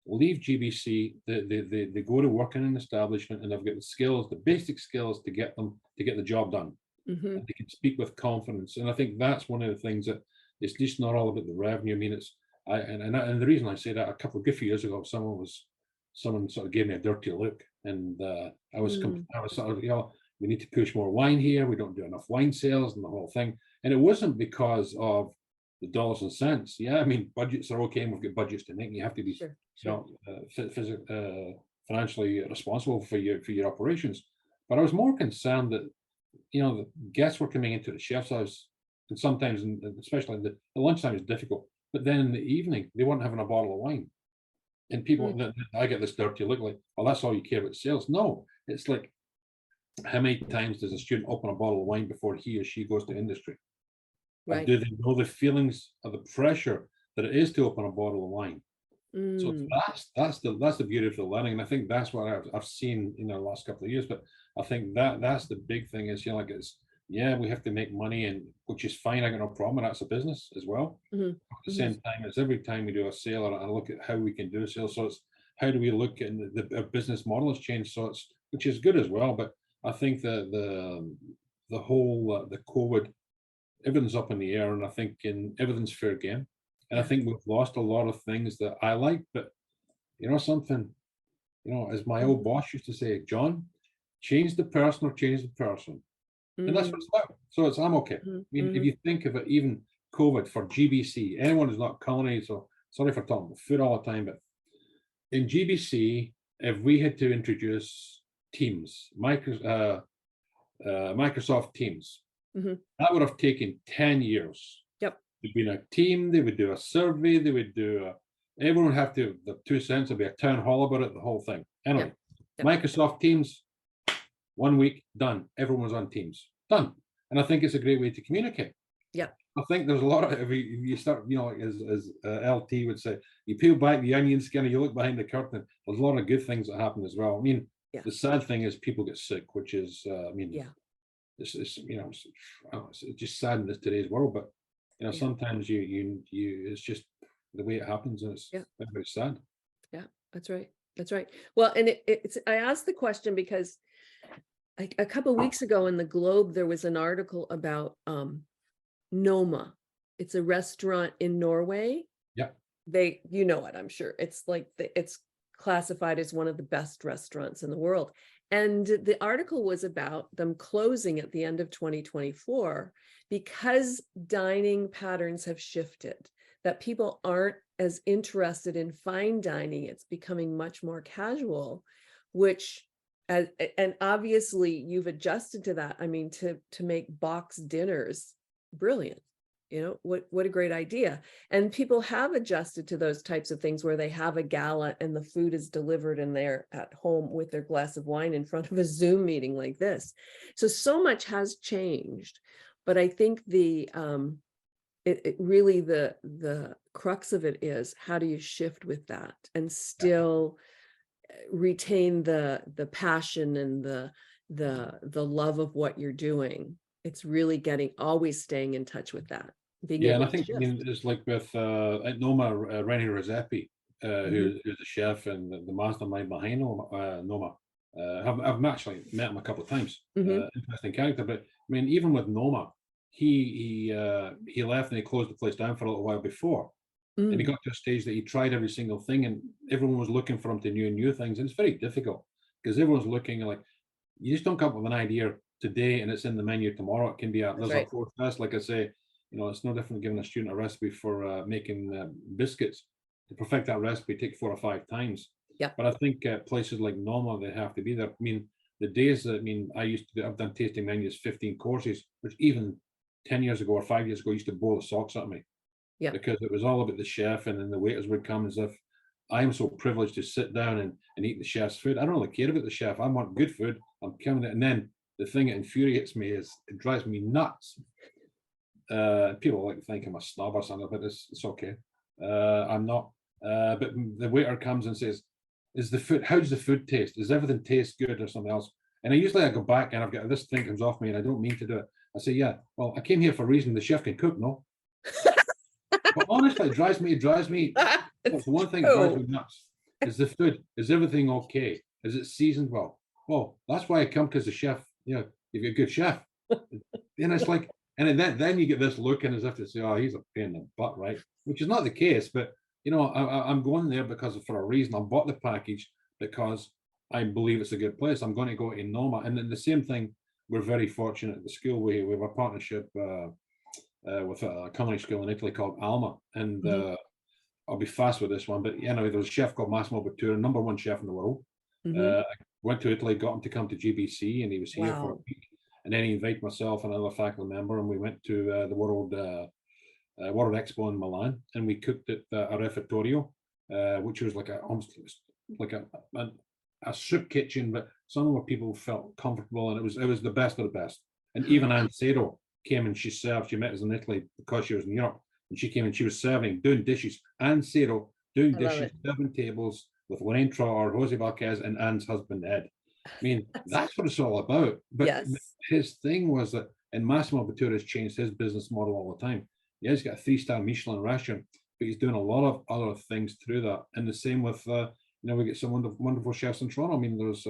leave GBC, they go to work in an establishment, and they've got the skills, the basic skills to get the job done. Mm-hmm. And they can speak with confidence. And I think that's one of the things, that it's just not all about the revenue. I mean, and the reason I say that, a good few years ago, someone sort of gave me a dirty look, and I was sort of, we need to push more wine here. We don't do enough wine sales, and the whole thing. And it wasn't because of the dollars and cents. Yeah, I mean, budgets are okay, and we've got budgets to make. And you have to be, Sure. financially responsible for your operations. But I was more concerned that the guests were coming into the chef's house, and sometimes, especially in the lunchtime, is difficult. But then in the evening, they weren't having a bottle of wine, and people, I get this dirty look, like, "Oh, that's all you care about sales." No, it's like, how many times does a student open a bottle of wine before he or she goes to industry? And Right. do they know the feelings of the pressure that it is to open a bottle of wine? So Mm. that's the beauty of the learning, and I think that's what I've seen in the last couple of years. But I think that's the big thing is, like, it's, yeah, we have to make money, and which is fine. I got no problem, and that's a business as well. Mm-hmm. At the same time, it's every time we do a sale, or I look at how we can do a sale. So it's how do we look at the business model has changed, so it's, which is good as well. But I think that the whole the COVID, everything's up in the air, and I think everything's fair game. And I Yeah. think we've lost a lot of things that I like, but something, as my old boss used to say, John, change the person or change the person. And that's what Mm-hmm. it's about. So I'm okay. I mean, if Mm-hmm. you think of it, even COVID for GBC, anyone who's not culinary, so sorry for talking about food all the time, but in GBC, if we had to introduce Teams, Microsoft Teams, that would have taken 10 years. Yep. There'd been a team, they would do a survey, they would do everyone would have to, the 2 cents would be a town hall about it, the whole thing. Anyway, Yep. Microsoft Teams, 1 week, done. Everyone was on Teams, done. And I think it's a great way to communicate. Yep. I think there's a lot of, if you start, you know, as LT would say, you peel back the onion skin and you look behind the curtain, there's a lot of good things that happen as well. I mean, the sad thing is people get sick, which is, I mean, it's you know, it's just sad in this today's world, but you know, sometimes you it's just the way it happens, and it's very sad. Yeah, that's right. That's right. Well, and it's I asked the question because a couple of weeks ago in the Globe there was an article about Noma. It's a restaurant in Norway. Yeah. You know it, I'm sure. It's like it's classified as one of the best restaurants in the world. And the article was about them closing at the end of 2024 because dining patterns have shifted, that people aren't as interested in fine dining. It's becoming much more casual, which, and obviously you've adjusted to that. I mean, to make box dinners, brilliant. You know, what a great idea. And people have adjusted to those types of things where they have a gala and the food is delivered and they're at home with their glass of wine in front of a Zoom meeting like this. So much has changed. But I think it really the crux of it is, how do you shift with that and still retain the passion and the love of what you're doing? It's really always staying in touch with that. And I think, I mean, it's like with at Noma, Rennie Rosepi, who's the chef and the mastermind behind Noma. I've actually met him a couple of times. Interesting character, but I mean, even with Noma, he left and he closed the place down for a little while before, and he got to a stage that he tried every single thing, and everyone was looking for him to do new things, and it's very difficult because everyone's looking like, you just don't come up with an idea today and it's in the menu tomorrow. It can be there's a process, like I say. You know, it's no different than giving a student a recipe for making biscuits. To perfect that recipe, take 4 or 5 times. Yeah. But I think places like Noma, they have to be there. I mean, the days that, I mean, I've done tasting menus, 15 courses, which even 10 years ago or 5 years ago used to blow the socks at me. Yeah. Because it was all about the chef, and then the waiters would come as if I am so privileged to sit down and eat the chef's food. I don't really care about the chef. I want good food. I'm coming, and then the thing that infuriates me is it drives me nuts. People like to think I'm a snob or something, but it's okay. I'm not. But the waiter comes and says, how does the food taste? Does everything taste good or something else? And I go back and I've got this thing comes off me and I don't mean to do it. I say, yeah, well, I came here for a reason. The chef can cook, no? But honestly, it drives me. That's one thing that drives me nuts. Is the food, is everything okay? Is it seasoned well? Well, that's why I come, because the chef, you know, you've got a good chef. And it's like, and then you get this looking as if to say, oh, he's a pain in the butt, right? Which is not the case, but you know, I'm going there for a reason. I bought the package because I believe it's a good place. I'm going to go to Noma, and then the same thing. We're very fortunate at the school. We have a partnership with a culinary school in Italy called Alma, and I'll be fast with this one. But you know, there was a chef called Massimo Bottura, #1 chef in the world. I went to Italy, got him to come to GBC, and he was here for a week. And then he invited myself and another faculty member, and we went to the World Expo in Milan, and we cooked at a refettorio, which was like almost like a soup kitchen, but somewhere where people felt comfortable, and it was the best of the best. And even Ann Sado came and she served. She met us in Italy because she was in Europe, and she came and she was doing dishes. Ann Sado doing dishes, serving tables with Lorraine Trotter, Jose Valquez, and Anne's husband Ed. I mean, that's what it's all about. But his thing was that, and Massimo Bottura has changed his business model all the time. Yeah, he's got a 3-star Michelin restaurant, but he's doing a lot of other things through that. And the same with, you know, we get some wonderful chefs in Toronto. I mean, there's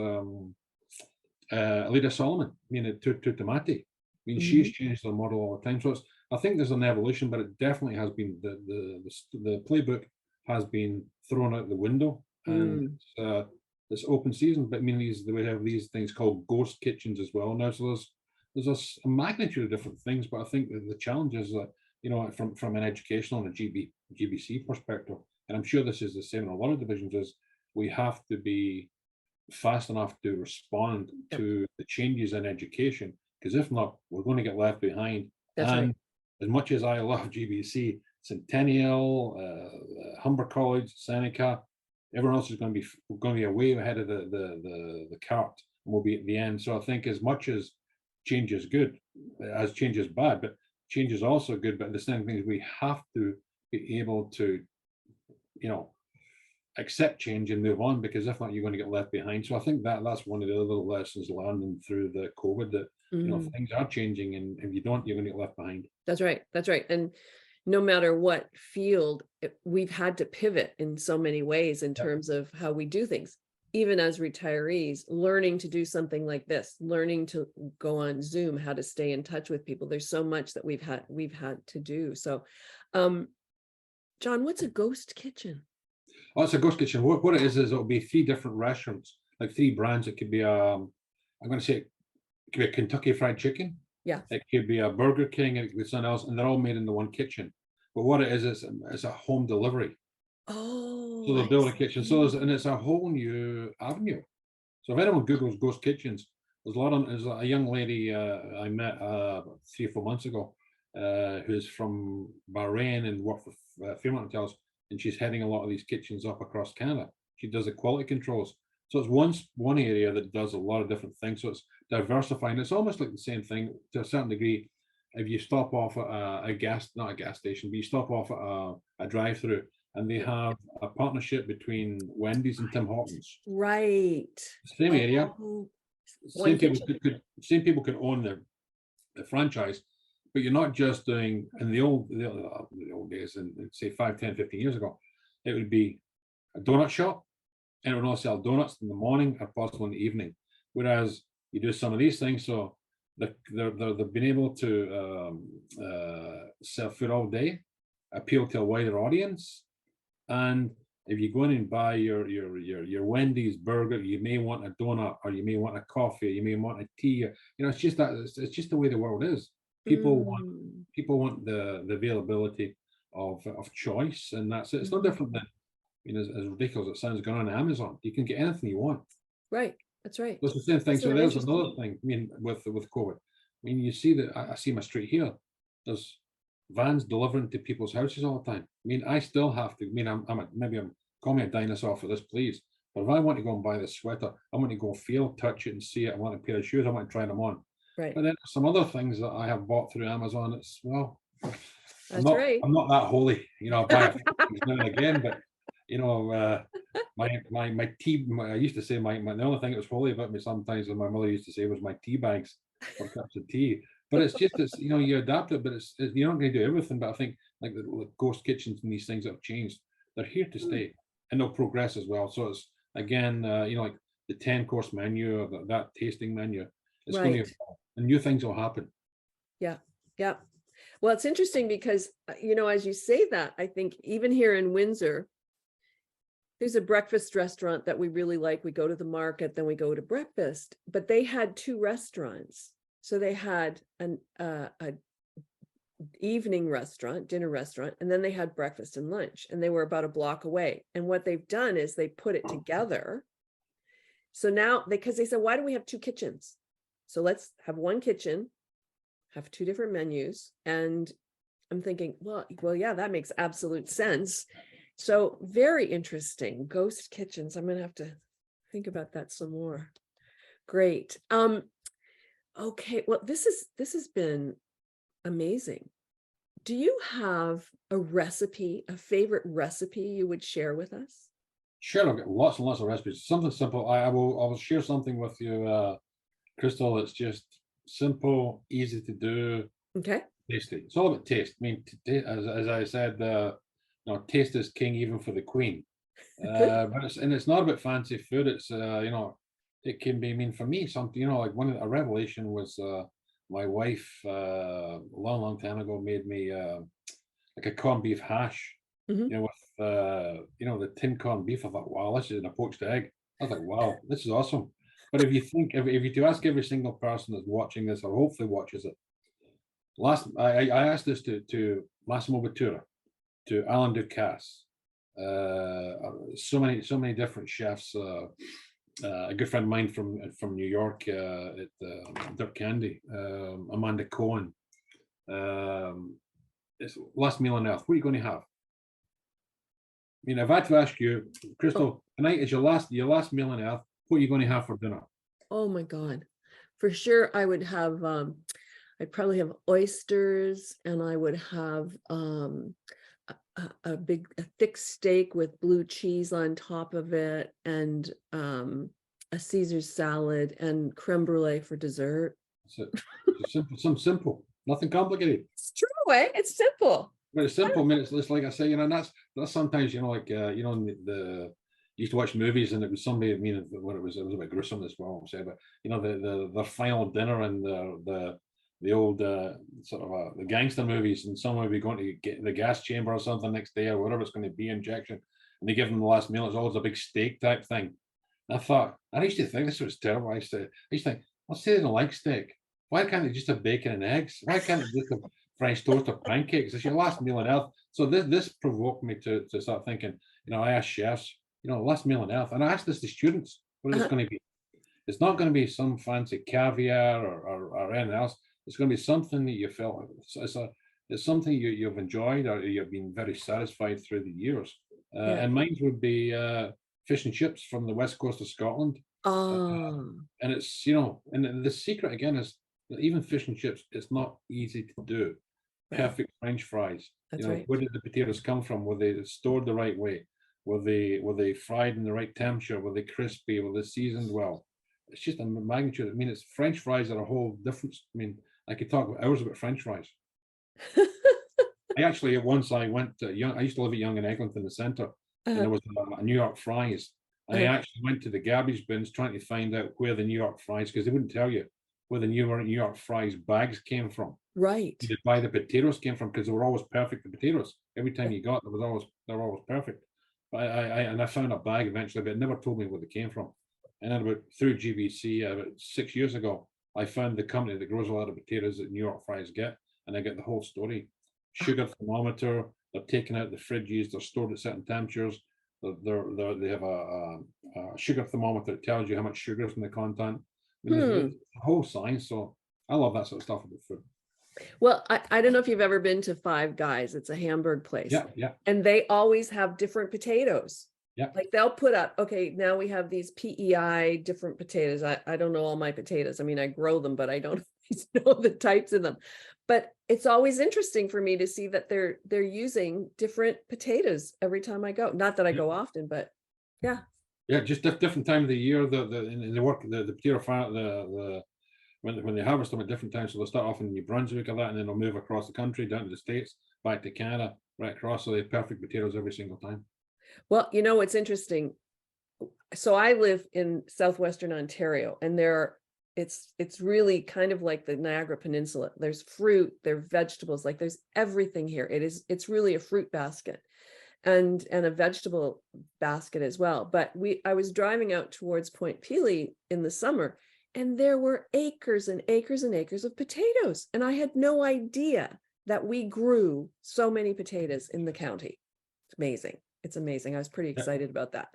Alida Solomon, I mean, at Tutamati. I mean, she's changed the model all the time. So I think there's an evolution, but it definitely has been, the playbook has been thrown out the window. And it's open season, but I mean, we have these things called ghost kitchens as well now. So there's a magnitude of different things, but I think that the challenge is that, you know, from an educational and a GBC perspective, and I'm sure this is the same in a lot of divisions, is we have to be fast enough to respond to the changes in education, because if not, we're going to get left behind. That's and right. as much as I love GBC, Centennial, Humber College, Seneca, everyone else is going to be way ahead of the cart, and we'll be at the end. So I think as much as change is good, as change is bad, but change is also good. But the same thing is we have to be able to, accept change and move on, because if not, you're going to get left behind. So I think that's one of the little lessons learned through the COVID, that things are changing, and if you don't, you're going to get left behind. That's right. That's right. And no matter what field, we've had to pivot in so many ways in terms of how we do things. Even as retirees, learning to do something like this, learning to go on Zoom, how to stay in touch with people. There's so much that we've had to do. So, John, what's a ghost kitchen? Oh, it's a ghost kitchen. What it is it'll be 3 different restaurants, like 3 brands. It could be I'm going to say it could be a Kentucky Fried Chicken. Yeah. It could be a Burger King. It could be something else, and they're all made in the one kitchen. But what it is, it's a home delivery. Oh, So they'll build a kitchen. So and it's a whole new avenue. So if anyone Googles ghost kitchens, there's a young lady I met 3 or 4 months ago, who's from Bahrain and worked for Fairmont Hotels, and she's heading a lot of these kitchens up across Canada. She does the quality controls. So it's one area that does a lot of different things. So it's diversifying. It's almost like the same thing to a certain degree. If you stop off at not a gas station, but you stop off at a drive-through, and they have a partnership between Wendy's and Tim Hortons. Right. Same area. Same people could own the franchise, but you're not just doing, in the old days, and say 5, 10, 15 years ago, it would be a donut shop, and it would only sell donuts in the morning or possible in the evening. Whereas you do some of these things, so they've been able to sell food all day, appeal to a wider audience. And if you go in and buy your Wendy's burger, you may want a donut, or you may want a coffee, or you may want a tea. It's just it's just the way the world is. People want the availability of choice, and that's it. It's no different than, as ridiculous as it sounds, going on Amazon. You can get anything you want. Right. That's right. It's the same thing. So there's another thing. With COVID, you see that I see my street here. There's vans delivering to people's houses all the time. I still have to. I'm call me a dinosaur for this, please. But if I want to go and buy this sweater, I want to go feel, touch it, and see it. I want a pair of shoes. I want to try them on. Right. But then some other things that I have bought through Amazon. It's I'm not that holy. I buy a few things now and again, but my tea. I used to say the only thing that was holy about me sometimes, and my mother used to say, was my tea bags for cups of tea. But it's just you adapt it, but you're not going to do everything. But I think like the ghost kitchens and these things that have changed, they're here to stay, and they'll progress as well. So it's again, like the 10-course menu, or that tasting menu, it's going to evolve, and new things will happen. Yeah. Well, it's interesting because as you say that, I think even here in Windsor, there's a breakfast restaurant that we really like. We go to the market, then we go to breakfast. But they had 2 restaurants. So they had an evening restaurant, dinner restaurant, and then they had breakfast and lunch, and they were about a block away. And what they've done is they put it together. So now, because they said, why do we have 2 kitchens? So let's have one kitchen, have 2 different menus. And I'm thinking, well, yeah, that makes absolute sense. So very interesting. Ghost kitchens. I'm going to have to think about that some more. Great. Okay. Well, this has been amazing. Do you have a favorite recipe you would share with us? Sure. I've got lots and lots of recipes. Something simple. I will share something with you, Crystal. It's just simple, easy to do. Okay. Tasty. It's all about taste. As I said, taste is king even for the queen. But it's not about fancy food. It's it can be. For me, something like a revelation was my wife a long time ago made me like a corned beef hash. With the tin corned beef. I thought, wow, this is a poached egg. I was like, wow, this is awesome. But if you to ask every single person that's watching this, or hopefully watches it, I asked this to Massimo Bottura, to Alan Ducasse, So many different chefs. A good friend of mine from New York, at Dirk Candy, Amanda Cohen. It's last meal on earth. What are you going to have? I mean, if I had to ask you, Crystal, tonight is your last meal on earth. What are you going to have for dinner? Oh my God. For sure, I would have, I'd probably have oysters, and I would have a thick steak with blue cheese on top of it, and a Caesar salad and creme brulee for dessert. That's it. It's simple, nothing complicated. It's true, eh? It's simple. But it's simple. I mean, it's like I say, and that's sometimes, like, the used to watch movies, and it was somebody. I mean, what it was a bit gruesome as well, I'll say, but the final dinner and the old sort of the gangster movies, and someone would be going to get the gas chamber or something next day or whatever it's going to be, injection, and they give them the last meal. It's always a big steak type thing. And I thought, I used to think this was terrible. I used to think, let's say they don't like steak. Why can't they just have bacon and eggs? Why can't they just have French toast or pancakes? It's your last meal on earth. So this provoked me to start thinking. I asked chefs, last meal on earth, and I asked this to students, what is it going to be? It's not going to be some fancy caviar or anything else. It's going to be something that you felt it's something you've enjoyed, or you've been very satisfied through the years. And mine would be fish and chips from the west coast of Scotland. And it's and the secret again is that even fish and chips, it's not easy to do. Perfect French fries. That's right. Where did the potatoes come from? Were they stored the right way? Were they fried in the right temperature? Were they crispy? Were they seasoned well? It's just a magnitude. I mean, it's French fries are a whole different. I mean, I could talk hours about French fries. I actually, once I went to I used to live at Yonge and Eglinton in the centre, and there was a New York fries. And I actually went to the garbage bins trying to find out where the New York fries, because they wouldn't tell you where the New York fries bags came from. Right. You could buy the potatoes came from, because they were always perfect. The potatoes, every time you got, they were always perfect. But I found a bag eventually, but it never told me where they came from. And then through GBC about 6 years ago, I found the company that grows a lot of potatoes that New York fries get, and I get the whole story. Sugar thermometer, they're taken out of the fridges, they're stored at certain temperatures. They have a sugar thermometer that tells you how much sugar is in the content. I mean, there's a whole science. So I love that sort of stuff about food. Well, I don't know if you've ever been to Five Guys. It's a hamburger place. Yeah. And they always have different potatoes. Yeah. Like they'll put up, okay, now we have these PEI different potatoes. I don't know all my potatoes. I mean, I grow them, but I don't know the types of them. But it's always interesting for me to see that they're using different potatoes every time I go. Not that I go often, but yeah. Yeah, just different time of the year. The potato farm, when they harvest them at different times, so they'll start off in New Brunswick or that, and then they'll move across the country down to the States, back to Canada, right across. So they have perfect potatoes every single time. Well, it's interesting. So I live in southwestern Ontario, and it's really kind of like the Niagara Peninsula. There's fruit, there's vegetables, like there's everything here. It's really a fruit basket and a vegetable basket as well. But I was driving out towards Point Pelee in the summer, and there were acres and acres and acres of potatoes. And I had no idea that we grew so many potatoes in the county. It's amazing. It's amazing. I was pretty excited about that.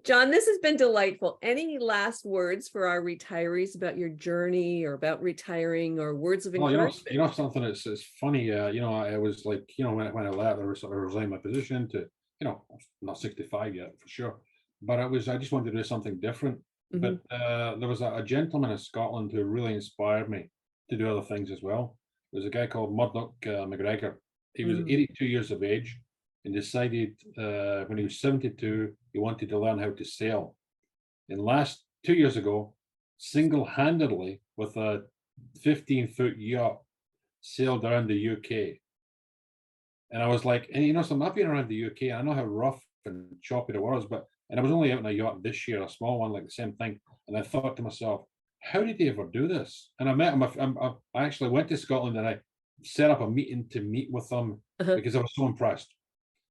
John, this has been delightful. Any last words for our retirees about your journey or about retiring, or words of encouragement? Something that's funny. I was like, when I left, I resigned my position to, I'm not 65 yet for sure, but I just wanted to do something different. But there was a gentleman in Scotland who really inspired me to do other things as well. There's a guy called Murdoch McGregor. He was 82 years of age, and decided when he was 72, he wanted to learn how to sail. And 2 years ago, single-handedly with a 15-foot yacht, sailed around the UK. And I was like, and something, I've been around the UK, I know how rough and choppy it was, and I was only out on a yacht this year, a small one, like the same thing. And I thought to myself, how did he ever do this? And I met him. I actually went to Scotland, and I set up a meeting to meet with them because I was so impressed.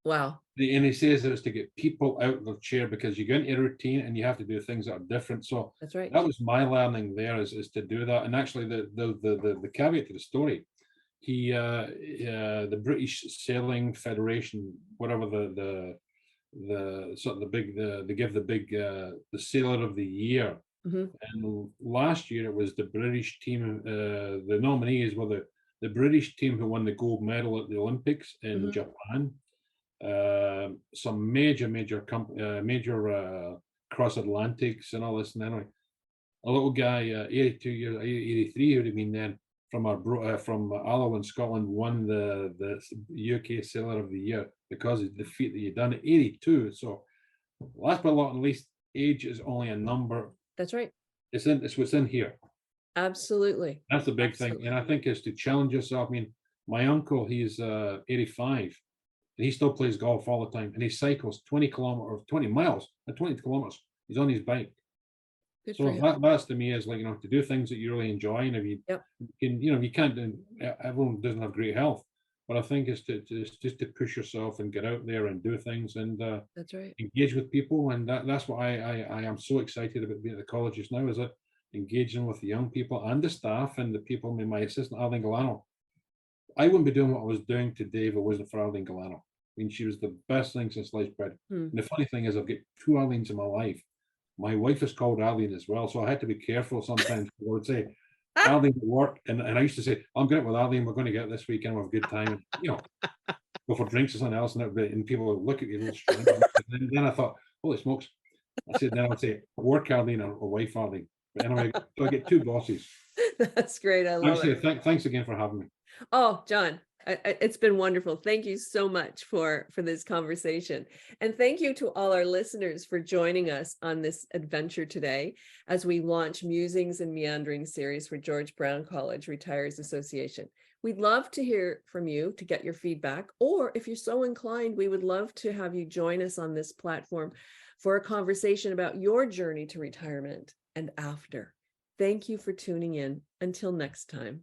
Wow. And he says that it's to get people out of their chair, because you get into a routine and you have to do things that are different. So that's right. That was my learning there, is to do that. And actually the caveat to the story the British Sailing Federation, whatever the sort of the big they give the big the Sailor of the Year. And last year it was the British team. The nominees were the British team who won the gold medal at the Olympics in Japan. Some major cross Atlantics and all this. And anyway, a little guy, 82 years, 83 would have been then, from from Alloa in Scotland, won the UK Sailor of the Year because of the feat that he'd done at 82. So last but not least, age is only a number. That's right. It's what's in here. Absolutely. That's the big thing. And I think is to challenge yourself. I mean, my uncle, he's 85, and he still plays golf all the time, and he cycles 20 miles, 20 kilometers. He's on his bike. Good So that's to me is like, to do things that you really enjoy, and if you can, you can't do, everyone doesn't have great health, but I think it's just to push yourself and get out there and do things and that's right, engage with people, and that's what I am so excited about being at the colleges now, is that engaging with the young people and the staff and the people. I mean, my assistant Arlene Galano, I wouldn't be doing what I was doing today if it wasn't for Arlene Galano. I mean, she was the best thing since sliced bread. And the funny thing is, I've got 2 Arlenes in my life. My wife is called Arlene as well, so I had to be careful sometimes. I would say Arlene at work, and I used to say, I'm going out with Arlene, we're going to get this weekend, we'll have a good time, go for drinks or something else, and people would look at you a little strange. And then I thought, holy smokes. Then I would say work Arlene or wife Arlene. But anyway, so I get 2 bosses. That's great. I love it. Thanks again for having me. Oh, John, it's been wonderful. Thank you so much for this conversation. And thank you to all our listeners for joining us on this adventure today as we launch Musings and Meanderings series for George Brown College Retirees Association. We'd love to hear from you to get your feedback, or if you're so inclined, we would love to have you join us on this platform for a conversation about your journey to retirement and after. Thank you for tuning in. Until next time.